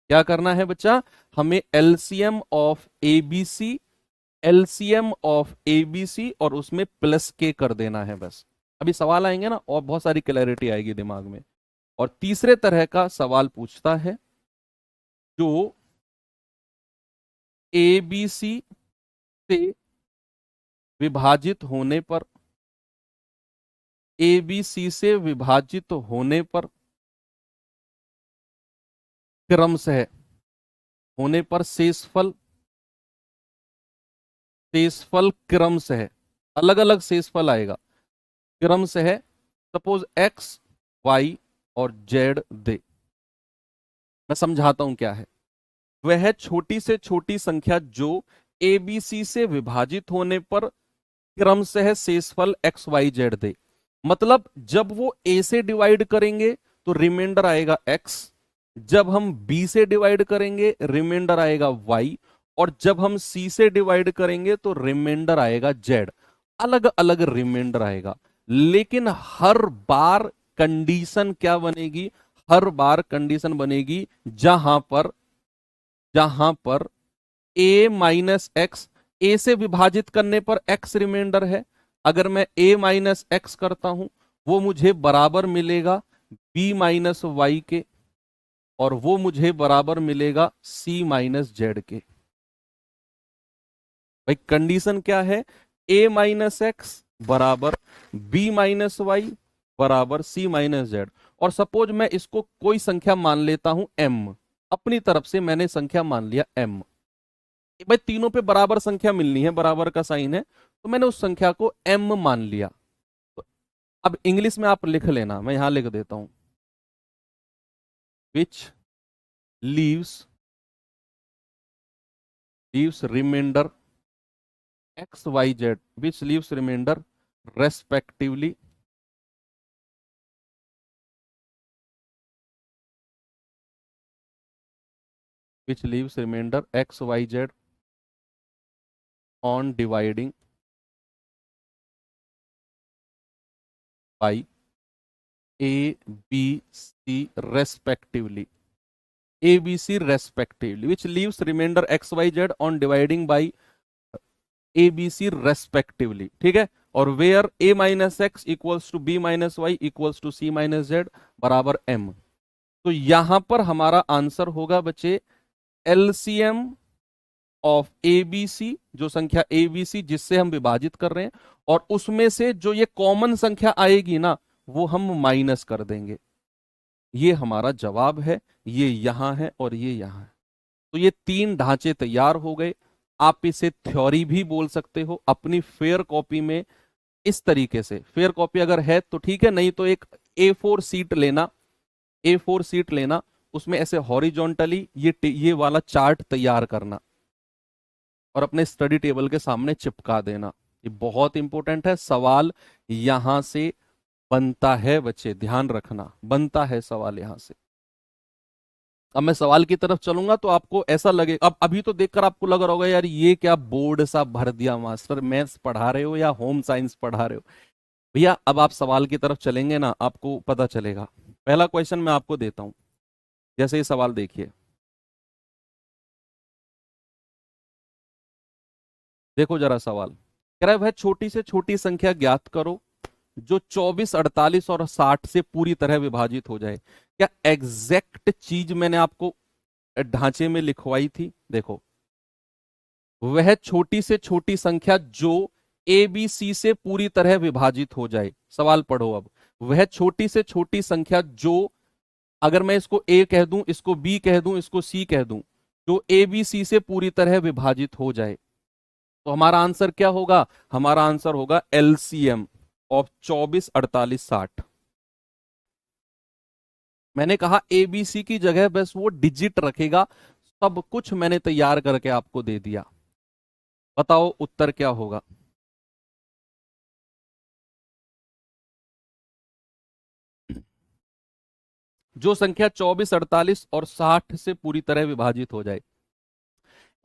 क्या करना है बच्चा, हमें LCM of ABC, LCM of ABC और उसमें प्लस k कर देना है बस। अभी सवाल आएंगे ना और बहुत सारी क्लैरिटी आएगी दिमाग में। और तीसरे तरह का सवाल पूछता है जो एबीसी से विभाजित होने पर, एबीसी से विभाजित होने पर क्रमशः, होने पर शेषफल, शेषफल क्रमशः, अलग अलग शेषफल आएगा क्रमशः, सपोज एक्स वाई और जेड दे। मैं समझाता हूं क्या है। वह छोटी से छोटी संख्या जो एबीसी से विभाजित होने पर क्रमशः शेषफल एक्स वाई जेड दे। मतलब जब वो ए से डिवाइड करेंगे तो रिमाइंडर आएगा एक्स, जब हम बी से डिवाइड करेंगे रिमाइंडर आएगा वाई, और जब हम सी से डिवाइड करेंगे तो रिमाइंडर आएगा जेड। अलग अलग रिमाइंडर आएगा, लेकिन हर बार कंडीशन क्या बनेगी, हर बार कंडीशन बनेगी जहां पर a माइनस एक्स, ए से विभाजित करने पर x रिमाइंडर है, अगर मैं a माइनस एक्स करता हूं वो मुझे बराबर मिलेगा b माइनस वाई के, और वो मुझे बराबर मिलेगा c माइनस जेड के। भाई कंडीशन क्या है, a माइनस एक्स बराबर b माइनस वाई बराबर c माइनस जेड। और सपोज मैं इसको कोई संख्या मान लेता हूं m, अपनी तरफ से मैंने संख्या मान लिया m। भाई तीनों पे बराबर संख्या मिलनी है, बराबर का साइन है, तो मैंने उस संख्या को m मान लिया। तो अब इंग्लिश में आप लिख लेना, मैं यहां लिख देता हूं, which leaves remainder X Y Z, which leaves remainder respectively which leaves remainder x y z on dividing by a b c respectively, a b c respectively, which leaves remainder x y z on dividing by a b c respectively। ठीक है, और where a minus X equals to B minus Y equals to C minus Z बराबर m। तो यहां पर हमारा आंसर होगा बच्चे एलसीएम ऑफ एबीसी, जो संख्या एबीसी जिससे हम विभाजित कर रहे हैं, और उसमें से जो ये कॉमन संख्या आएगी ना वो हम माइनस कर देंगे। ये हमारा जवाब है, ये यहां है और ये यहां है। तो ये तीन ढांचे तैयार हो गए। आप इसे थ्योरी भी बोल सकते हो अपनी फेयर कॉपी में। इस तरीके से फेयर कॉपी अगर है तो ठीक है, नहीं तो एक A4 सीट लेना, A4 सीट लेना, उसमें ऐसे हॉरिजॉन्टली ये वाला चार्ट तैयार करना और अपने स्टडी टेबल के सामने चिपका देना। ये बहुत इंपॉर्टेंट है, सवाल यहां से बनता है बच्चे, ध्यान रखना, बनता है सवाल यहां से। अब मैं सवाल की तरफ चलूंगा तो आपको ऐसा लगे, अब अभी तो देखकर आपको लग रहा होगा यार ये क्या बोर्ड सा भर दिया मास्टर, मैथ्स पढ़ा रहे हो या होम साइंस पढ़ा रहे हो। भैया अब आप सवाल की तरफ चलेंगे ना आपको पता चलेगा। पहला क्वेश्चन मैं आपको देता हूं, जैसे ये सवाल देखिए, देखो जरा सवाल कह रहा है वह छोटी से छोटी संख्या ज्ञात करो जो 24, 48 और 60 से पूरी तरह विभाजित हो जाए। क्या एग्जैक्ट चीज मैंने आपको ढांचे में लिखवाई थी? देखो, वह छोटी से छोटी संख्या जो ए बी सी से पूरी तरह विभाजित हो जाए। सवाल पढ़ो अब, वह छोटी से छोटी संख्या जो, अगर मैं इसको ए कह दूं, इसको बी कह दूं, इसको सी कह दूं, जो ए बी सी से पूरी तरह विभाजित हो जाए, तो हमारा आंसर क्या होगा? हमारा आंसर होगा एलसीएम ऑफ 24, 48, 60। मैंने कहा एबीसी की जगह बस वो डिजिट रखेगा। सब कुछ मैंने तैयार करके आपको दे दिया। बताओ उत्तर क्या होगा? जो संख्या 24, 48 और 60 से पूरी तरह विभाजित हो जाए।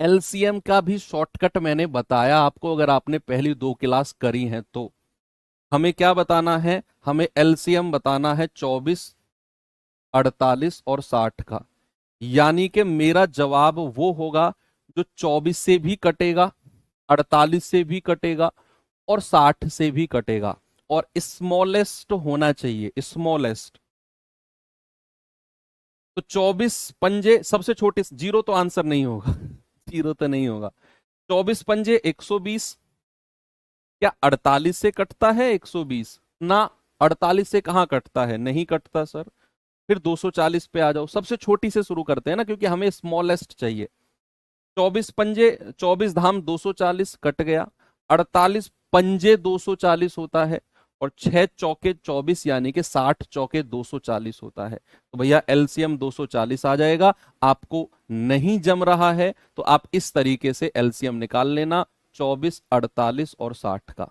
एलसीएम का भी शॉर्टकट मैंने बताया आपको, अगर आपने पहली 2 क्लास करी हैं तो। हमें क्या बताना है, हमें एलसीएम बताना है 24, 48 और 60 का। यानी कि मेरा जवाब वो होगा जो 24 से भी कटेगा, 48 से भी कटेगा और 60 से भी कटेगा, और स्मॉलेस्ट होना चाहिए, स्मॉलेस्ट। तो 24 पंजे सबसे छोटे, जीरो तो आंसर नहीं होगा जीरो तो नहीं होगा। 24 पंजे 120। क्या 48 से कटता है 120 ना? 48 से कहां कटता है, नहीं कटता सर। फिर 240 पे आ जाओ, सबसे छोटी से शुरू करते हैं ना, क्योंकि हमें स्मॉलेस्ट चाहिए। 24 पंजे 24 धाम 240 कट गया। 48 पंजे 240 होता है, और 6 चौके 24 यानी कि 60 चौके 240 होता है। तो भैया एलसीएम 240 आ जाएगा। आपको नहीं जम रहा है तो आप इस तरीके से एलसीएम निकाल लेना, 24, 48 और 60 का।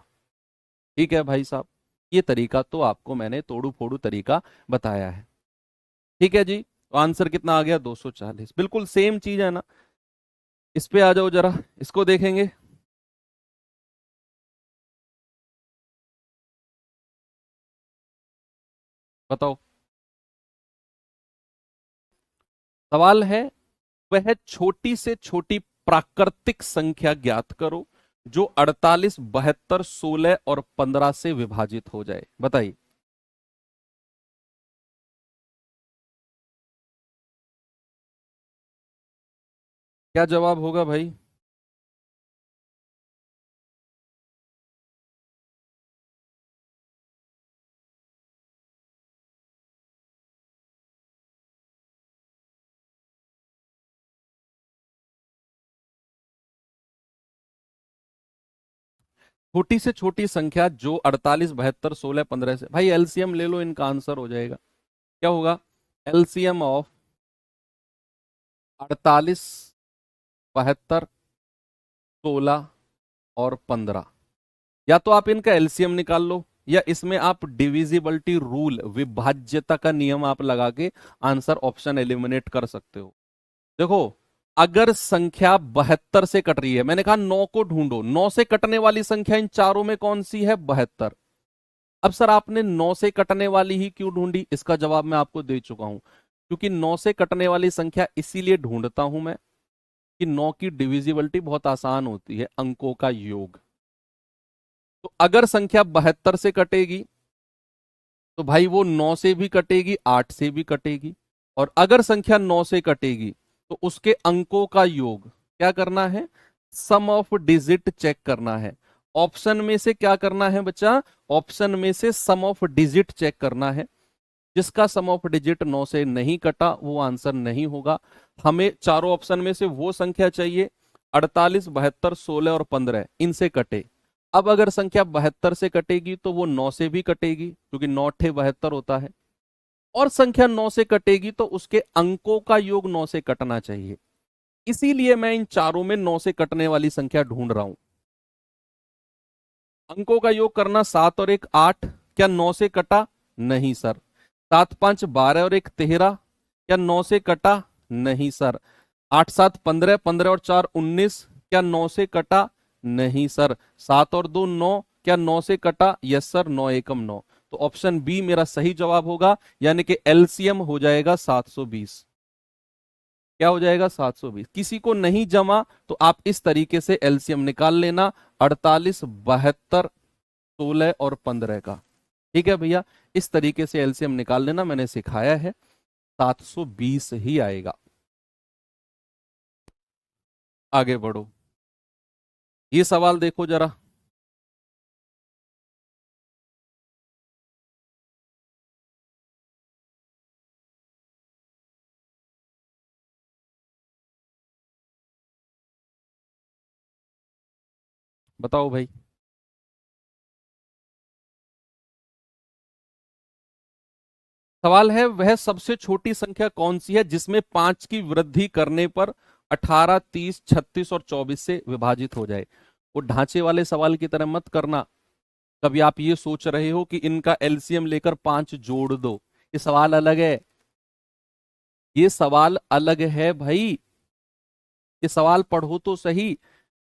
ठीक है भाई साहब, ये तरीका तो आपको मैंने तोड़ू फोड़ू तरीका बताया है। ठीक है जी, तो आंसर कितना आ गया, 240। बिल्कुल सेम चीज है ना। इस पे आ जाओ जरा, इसको देखेंगे। बताओ। सवाल है, वह छोटी से छोटी प्राकृतिक संख्या ज्ञात करो जो 48, 72, 16 और 15 से विभाजित हो जाए। बताइए। क्या जवाब होगा भाई? छोटी से छोटी संख्या जो 48, 72, 16, 15 से, भाई एलसीएम ले लो, इनका आंसर हो जाएगा। क्या होगा? एलसीएम ऑफ 48, 72, 16 और 15। या तो आप इनका एलसीएम निकाल लो, या इसमें आप डिविजिबिलिटी रूल, विभाज्यता का नियम आप लगा के आंसर ऑप्शन एलिमिनेट कर सकते हो। देखो, अगर संख्या 72 से कट रही है, मैंने कहा 9 को ढूंढो, 9 से कटने वाली संख्या इन चारों में कौन सी है, 72। अब सर आपने 9 से कटने वाली ही क्यों ढूंढी, इसका जवाब मैं आपको दे चुका हूं। क्योंकि 9 से कटने वाली संख्या इसीलिए ढूंढता हूं मैं कि 9 की डिविजिबिलिटी बहुत आसान होती है, अंकों का योग। तो अगर संख्या 72 से कटेगी तो भाई वो 9 से भी कटेगी, 8 से भी कटेगी। और अगर संख्या 9 से कटेगी तो उसके अंकों का योग क्या करना है, सम ऑफ डिजिट चेक करना है। ऑप्शन में से क्या करना है बच्चा, ऑप्शन में से सम ऑफ डिजिट चेक करना है। जिसका सम ऑफ डिजिट 9 से नहीं कटा वो आंसर नहीं होगा। हमें चारों ऑप्शन में से वो संख्या चाहिए 48, 72, 16 और 15 इनसे कटे। अब अगर संख्या 72 से कटेगी तो वो 9 से भी कटेगी, क्योंकि 9 ठे 72 होता है। और संख्या 9 से कटेगी तो उसके अंकों का योग 9 से कटना चाहिए। इसीलिए मैं इन चारों में 9 से कटने वाली संख्या ढूंढ रहा हूं। अंकों का योग करना, 7 और 1 8, क्या 9 से कटा, नहीं सर। 7 5 12 और 1 13, क्या 9 से कटा, नहीं सर। 8 7 15, 15 और 4 19, क्या 9 से कटा, नहीं सर। 7 और 2 9, क्या 9 से कटा, यस सर, 9 एकम 9। तो ऑप्शन बी मेरा सही जवाब होगा, यानी कि एलसीएम हो जाएगा 720। क्या हो जाएगा, 720। किसी को नहीं जमा तो आप इस तरीके से एलसीएम निकाल लेना, 48, 72, 16 और 15 का। ठीक है भैया, इस तरीके से एलसीएम निकाल लेना, मैंने सिखाया है, 720 ही आएगा। आगे बढ़ो, ये सवाल देखो जरा। बताओ भाई। सवाल है, वह सबसे छोटी संख्या कौन सी है जिसमें 5 की वृद्धि करने पर 18, 30, 36 और 24 से विभाजित हो जाए। वो ढांचे वाले सवाल की तरह मत करना। कभी आप ये सोच रहे हो कि इनका एलसीएम लेकर 5 जोड़ दो, ये सवाल अलग है। ये सवाल अलग है भाई, ये सवाल पढ़ो तो सही।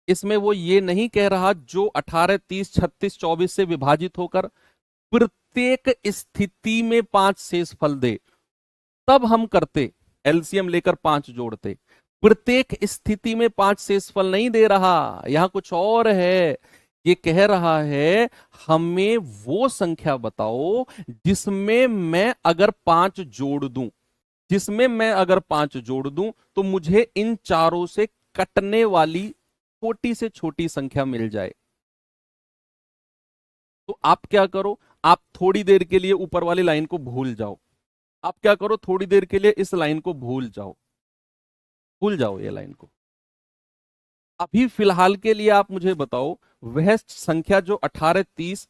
इसमें वो ये नहीं कह रहा जो 18, 30, 36, 24 से विभाजित होकर प्रत्येक स्थिति में 5 शेष फल दे, तब हम करते, एलसीएम लेकर 5 जोड़ते। प्रत्येक स्थिति में 5 शेष फल नहीं दे रहा, यहां कुछ और है। ये कह रहा है हमें वो संख्या बताओ जिसमें मैं अगर 5 जोड़ दूं, जिसमें मैं अगर 5 जोड़ दूं तो मुझे इन चारों से कटने वाली छोटी से छोटी संख्या मिल जाए। तो आप क्या करो, आप थोड़ी देर के लिए ऊपर वाली लाइन को भूल जाओ। आप क्या करो, थोड़ी देर के लिए इस लाइन को भूल जाओ, भूल जाओ ये लाइन को। अभी फिलहाल के लिए आप मुझे बताओ वह संख्या जो 18, 30,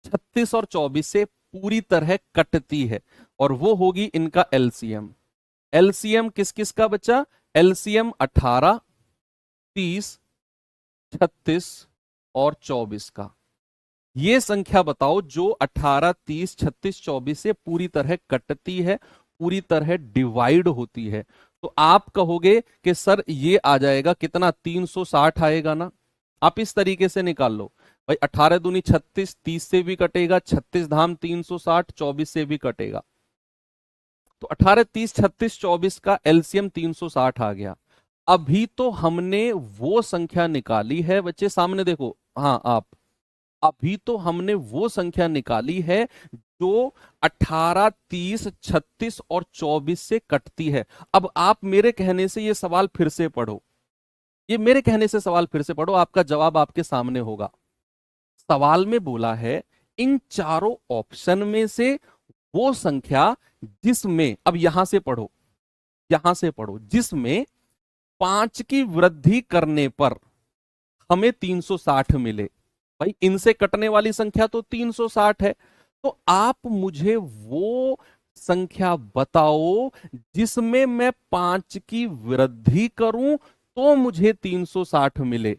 36 और 24 से पूरी तरह कटती है, और वो होगी इनका एलसीएम। एलसीएम किस किस का बच्चा? एलसीएम 18, 30, 36 और 24 का। ये संख्या बताओ जो 18, 30, 36, 24 से पूरी तरह कटती है, पूरी तरह डिवाइड होती है। तो आप कहोगे कि सर ये आ जाएगा कितना, 360 आएगा ना। आप इस तरीके से निकाल लो भाई, 18 दूनी 36, 30 से भी कटेगा, 36 धाम 360, 24 से भी कटेगा। तो 18, 30, 36, 24 का एलसीएम 360 आ गया। अभी तो हमने वो संख्या निकाली है बच्चे, सामने देखो, हाँ आप, अभी तो हमने वो संख्या निकाली है जो 18, 30, 36 और 24 से कटती है। अब आप मेरे कहने से ये सवाल फिर से पढ़ो, ये मेरे कहने से सवाल फिर से पढ़ो, आपका जवाब आपके सामने होगा। सवाल में बोला है इन चारों ऑप्शन में से वो संख्या जिसमें, अब यहां से पढ़ो, यहां से पढ़ो, जिसमें 5 की वृद्धि करने पर हमें 360 मिले। भाई इनसे कटने वाली संख्या तो 360 है, तो आप मुझे वो संख्या बताओ जिसमें मैं 5 की वृद्धि करूं तो मुझे 360 मिले।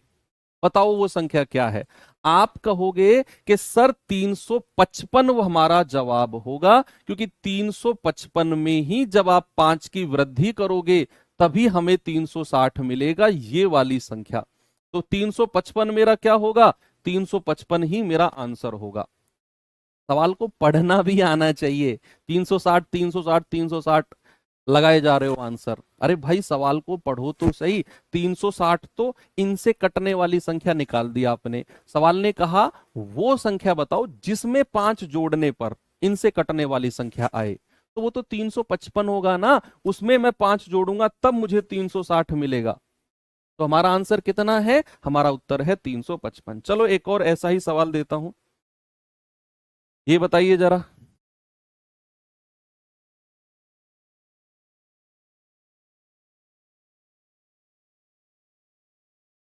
बताओ वो संख्या क्या है। आप कहोगे कि सर 355 वो हमारा जवाब होगा, क्योंकि 355 में ही जब आप 5 की वृद्धि करोगे तभी हमें 360 मिलेगा, ये वाली संख्या। तो 355 मेरा क्या होगा, 355 ही मेरा आंसर होगा। सवाल को पढ़ना भी आना चाहिए। 360, 360, 360 लगाए जा रहे हो आंसर। अरे भाई सवाल को पढ़ो तो सही। 360 तो इनसे कटने वाली संख्या निकाल दी आपने। सवाल ने कहा वो संख्या बताओ जिसमें 5 जोड़ने पर इनसे कटने वाली संख्या आए, तो वो तो 355 होगा ना। उसमें मैं 5 जोड़ूंगा तब मुझे 360 मिलेगा। तो हमारा आंसर कितना है, हमारा उत्तर है 355। चलो एक और ऐसा ही सवाल देता हूं, ये बताइए जरा।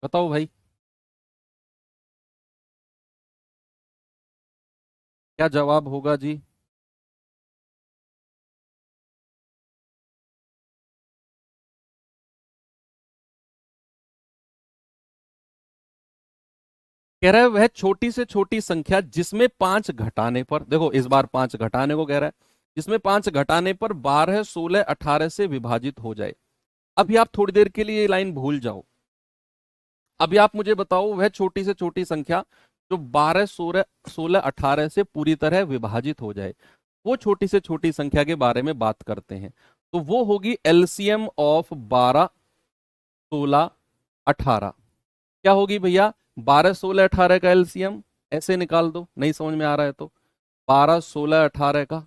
बताओ भाई, क्या जवाब होगा जी। कह रहा है वह छोटी से छोटी संख्या जिसमें 5 घटाने पर, देखो इस बार 5 घटाने को कह रहा है, जिसमें 5 घटाने पर 12, 16, 18 से विभाजित हो जाए। अभी आप थोड़ी देर के लिए ये लाइन भूल जाओ। अभी आप मुझे बताओ वह छोटी से छोटी संख्या जो 12, 16, 16, 18 से पूरी तरह विभाजित हो जाए। वो छोटी से छोटी संख्या के बारे में बात करते हैं। तो वो होगी एलसीएम ऑफ 12, 16, 18। क्या होगी भैया, 12, 16, 18 का एलसीएम ऐसे निकाल दो, नहीं समझ में आ रहा है तो। 12, 16, 18 का,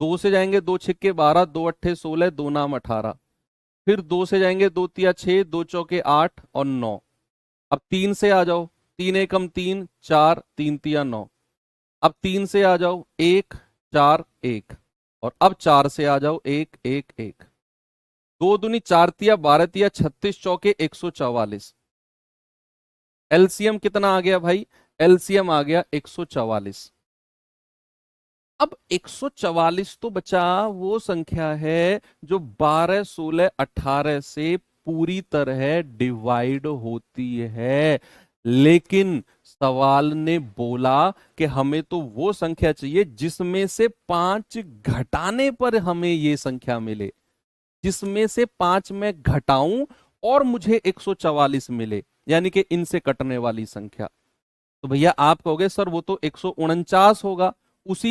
दो से जाएंगे, दो छिक्के 12, दो अट्ठे 16, दो नाम 18। फिर दो से जाएंगे, दो तिया 6, दो चौके 8 और 9। अब तीन से आ जाओ, तीन एकम 3, 4, तीन तिया 9। अब तीन से आ जाओ, 1, 4, 1। और अब 4 से आ जाओ, 1, 1, 1। दो दूनी 4 तिया 12 तिया 36 चौके 144। एलसीएम कितना आ गया भाई, एलसीएम आ गया 144। अब 144 तो बचा वो संख्या है जो 12, 16, 18 से पूरी तरह डिवाइड होती है। लेकिन सवाल ने बोला कि हमें तो वो संख्या चाहिए जिसमें से 5 घटाने पर हमें ये संख्या मिले, जिसमें से 5 मैं घटाऊं और मुझे 144 मिले, यानी कि इनसे कटने वाली संख्या। तो भैया आप कहोगे सर वो तो 149 होगा, उसी